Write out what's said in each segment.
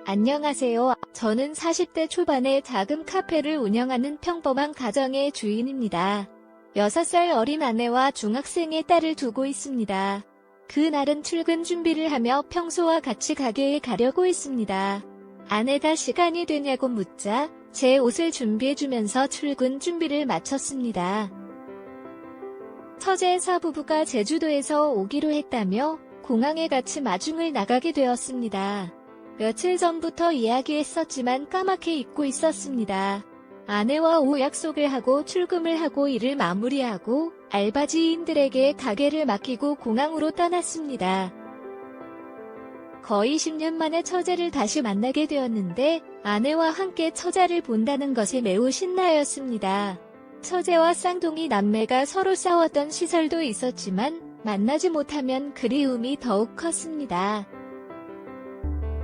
안녕하세요. 저는 40대 초반의 작은 카페를 운영하는 평범한 가정의 주인입니다. 6살 어린 아내와 중학생의 딸을 두고 있습니다. 그날은 출근 준비를 하며 평소와 같이 가게에 가려고 했습니다. 아내가 시간이 되냐고 묻자 제 옷을 준비해주면서 출근 준비를 마쳤습니다. 처제 사부부가 제주도에서 오기로 했다며 공항에 같이 마중을 나가게 되었습니다. 며칠 전부터 이야기했었지만 까맣게 잊고 있었습니다. 아내와 오 약속을 하고 출금을 하고 일을 마무리하고 알바지인들에게 가게를 맡기고 공항으로 떠났습니다. 거의 10년 만에 처제를 다시 만나게 되었는데 아내와 함께 처자를 본다는 것에 매우 신나였습니다. 처제와 쌍둥이 남매가 서로 싸웠던 시절도 있었지만 만나지 못하면 그리움이 더욱 컸습니다.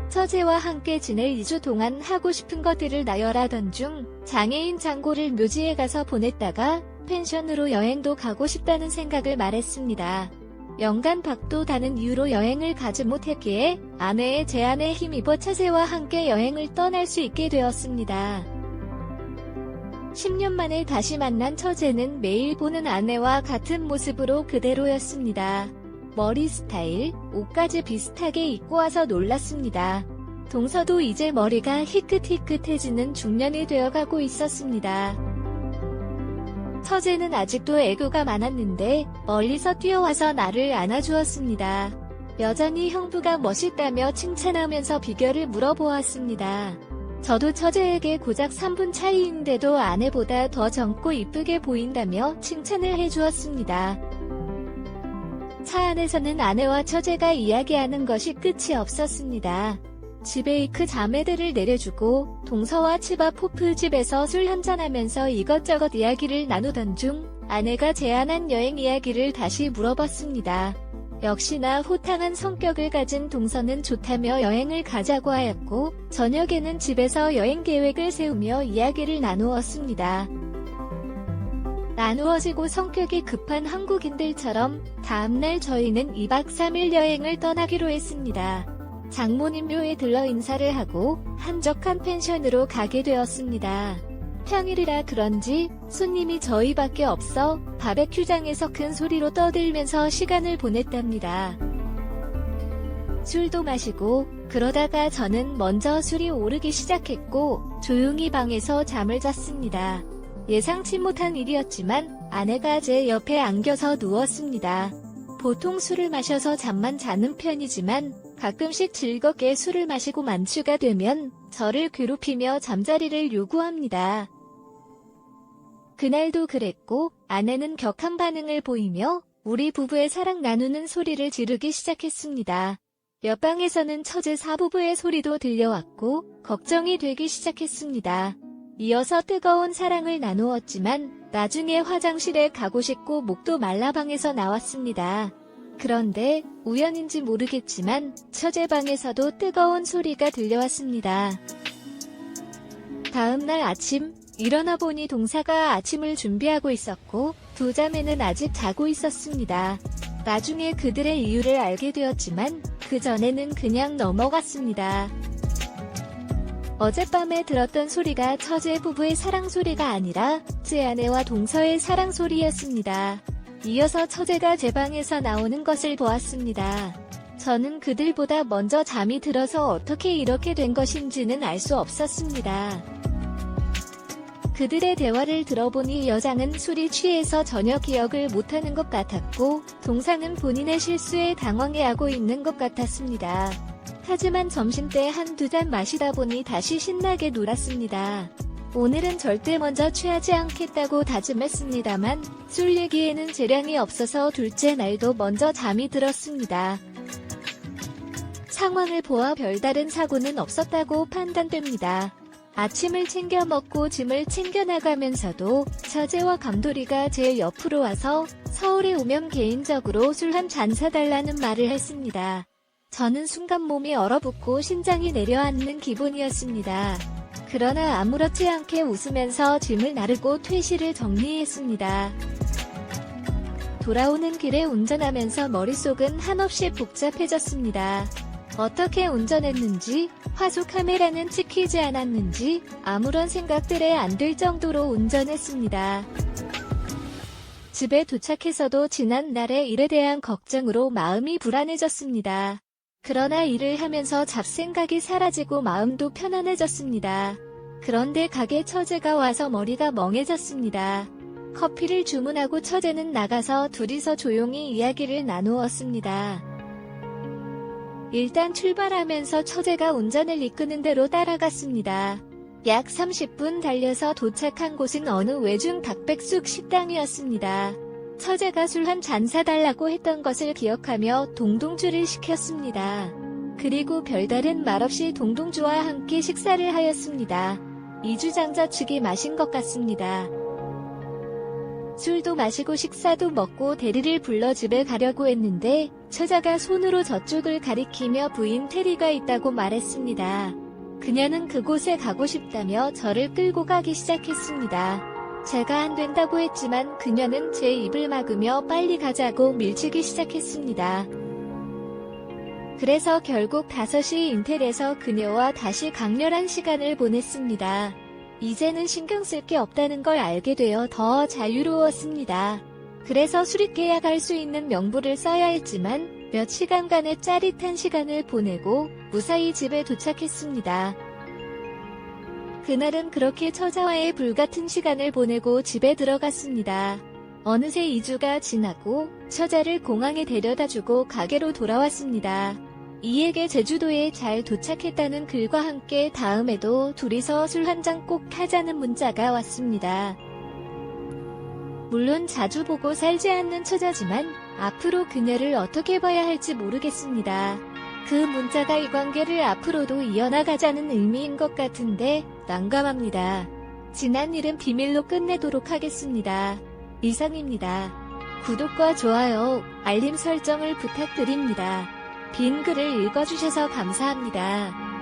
처제와 함께 지낼 2주 동안 하고 싶은 것들을 나열하던 중 장애인 장고를 묘지에 가서 보냈다가 펜션으로 여행도 가고 싶다는 생각을 말했습니다. 연간 밖도 다는 이유로 여행을 가지 못했기에 아내의 제안에 힘입어 처제와 함께 여행을 떠날 수 있게 되었습니다. 10년 만에 다시 만난 처제는 매일 보는 아내와 같은 모습으로 그대로였습니다. 머리 스타일, 옷까지 비슷하게 입고 와서 놀랐습니다. 동서도 이제 머리가 희끗희끗해지는 중년이 되어가고 있었습니다. 처제는 아직도 애교가 많았는데 멀리서 뛰어와서 나를 안아주었습니다. 여전히 형부가 멋있다며 칭찬하면서 비결을 물어보았습니다. 저도 처제에게 고작 3분 차이인데도 아내보다 더 젊고 이쁘게 보인다며 칭찬을 해주었습니다. 차 안에서는 아내와 처제가 이야기하는 것이 끝이 없었습니다. 집에 자매들을 내려주고 동서와 집 앞 호프집에서 술 한잔하면서 이것저것 이야기를 나누던 중 아내가 제안한 여행 이야기를 다시 물어봤습니다. 역시나 호탕한 성격을 가진 동서는 좋다며 여행을 가자고 하였고 저녁에는 집에서 여행 계획을 세우며 이야기를 나누었습니다. 나누어지고 성격이 급한 한국인들처럼 다음날 저희는 2박 3일 여행을 떠나기로 했습니다. 장모님 묘에 들러 인사를 하고 한적한 펜션으로 가게 되었습니다. 평일이라 그런지 손님이 저희밖에 없어 바베큐장에서 큰 소리로 떠들면서 시간을 보냈답니다. 술도 마시고 그러다가 저는 먼저 술이 오르기 시작했고 조용히 방에서 잠을 잤습니다. 예상치 못한 일이었지만 아내가 제 옆에 안겨서 누웠습니다. 보통 술을 마셔서 잠만 자는 편이지만 가끔씩 즐겁게 술을 마시고 만취가 되면 저를 괴롭히며 잠자리를 요구합니다. 그날도 그랬고 아내는 격한 반응을 보이며 우리 부부의 사랑 나누는 소리를 지르기 시작했습니다. 옆방에서는 처제 사부부의 소리도 들려왔고 걱정이 되기 시작했습니다. 이어서 뜨거운 사랑을 나누었지만 나중에 화장실에 가고 싶고 목도 말라 방에서 나왔습니다. 그런데 우연인지 모르겠지만 처제 방에서도 뜨거운 소리가 들려왔습니다. 다음날 아침 일어나 보니 동서가 아침을 준비하고 있었고 두 자매는 아직 자고 있었습니다. 나중에 그들의 이유를 알게 되었지만 그 전에는 그냥 넘어갔습니다. 어젯밤에 들었던 소리가 처제 부부의 사랑 소리가 아니라 제 아내와 동서의 사랑 소리였습니다. 이어서 처제가 제 방에서 나오는 것을 보았습니다. 저는 그들보다 먼저 잠이 들어서 어떻게 이렇게 된 것인지는 알 수 없었습니다. 그들의 대화를 들어보니 여장은 술이 취해서 전혀 기억을 못하는 것 같았고 동서는 본인의 실수에 당황해하고 있는 것 같았습니다. 하지만 점심때 한두 잔 마시다 보니 다시 신나게 놀았습니다. 오늘은 절대 먼저 취하지 않겠다고 다짐했습니다만 술 얘기에는 재량이 없어서 둘째 날도 먼저 잠이 들었습니다. 상황을 보아 별다른 사고는 없었다고 판단됩니다. 아침을 챙겨 먹고 짐을 챙겨 나가면서도 처제와 감돌이가 제 옆으로 와서 서울에 오면 개인적으로 술 한 잔 사달라는 말을 했습니다. 저는 순간 몸이 얼어붙고 심장이 내려앉는 기분이었습니다. 그러나 아무렇지 않게 웃으면서 짐을 나르고 퇴실을 정리했습니다. 돌아오는 길에 운전하면서 머릿속은 한없이 복잡해졌습니다. 어떻게 운전했는지, 화소 카메라는 찍히지 않았는지 아무런 생각들에 안 들 정도로 운전했습니다. 집에 도착해서도 지난 날의 일에 대한 걱정으로 마음이 불안해졌습니다. 그러나 일을 하면서 잡생각이 사라지고 마음도 편안해졌습니다. 그런데 가게 처제가 와서 머리가 멍해졌습니다. 커피를 주문하고 처제는 나가서 둘이서 조용히 이야기를 나누었습니다. 일단 출발하면서 처제가 운전을 이끄는 대로 따라갔습니다. 약 30분 달려서 도착한 곳은 어느 외중 닭백숙 식당이었습니다. 처제가 술 한 잔 사달라고 했던 것을 기억하며 동동주를 시켰습니다. 그리고 별다른 말 없이 동동주와 함께 식사를 하였습니다. 이주장자 측이 마신 것 같습니다. 술도 마시고 식사도 먹고 대리를 불러 집에 가려고 했는데 처자가 손으로 저쪽을 가리키며 부인 테리가 있다고 말했습니다. 그녀는 그곳에 가고 싶다며 저를 끌고 가기 시작했습니다. 제가 안 된다고 했지만 그녀는 제 입을 막으며 빨리 가자고 밀치기 시작했습니다. 그래서 결국 5시 인텔에서 그녀와 다시 강렬한 시간을 보냈습니다. 이제는 신경 쓸 게 없다는 걸 알게 되어 더 자유로웠습니다. 그래서 수립계약할 수 있는 명부를 써야 했지만 몇 시간간의 짜릿한 시간을 보내고 무사히 집에 도착했습니다. 그날은 그렇게 처자와의 불같은 시간을 보내고 집에 들어갔습니다. 어느새 2주가 지나고 처자를 공항에 데려다주고 가게로 돌아왔습니다. 이에게 제주도에 잘 도착했다는 글과 함께 다음에도 둘이서 술 한 잔 꼭 하자는 문자가 왔습니다. 물론 자주 보고 살지 않는 처자지만 앞으로 그녀를 어떻게 봐야 할지 모르겠습니다. 그 문자가 이 관계를 앞으로도 이어나가자는 의미인 것 같은데 난감합니다. 지난 일은 비밀로 끝내도록 하겠습니다. 이상입니다. 구독과 좋아요, 알림 설정을 부탁드립니다. 긴 글을 읽어주셔서 감사합니다.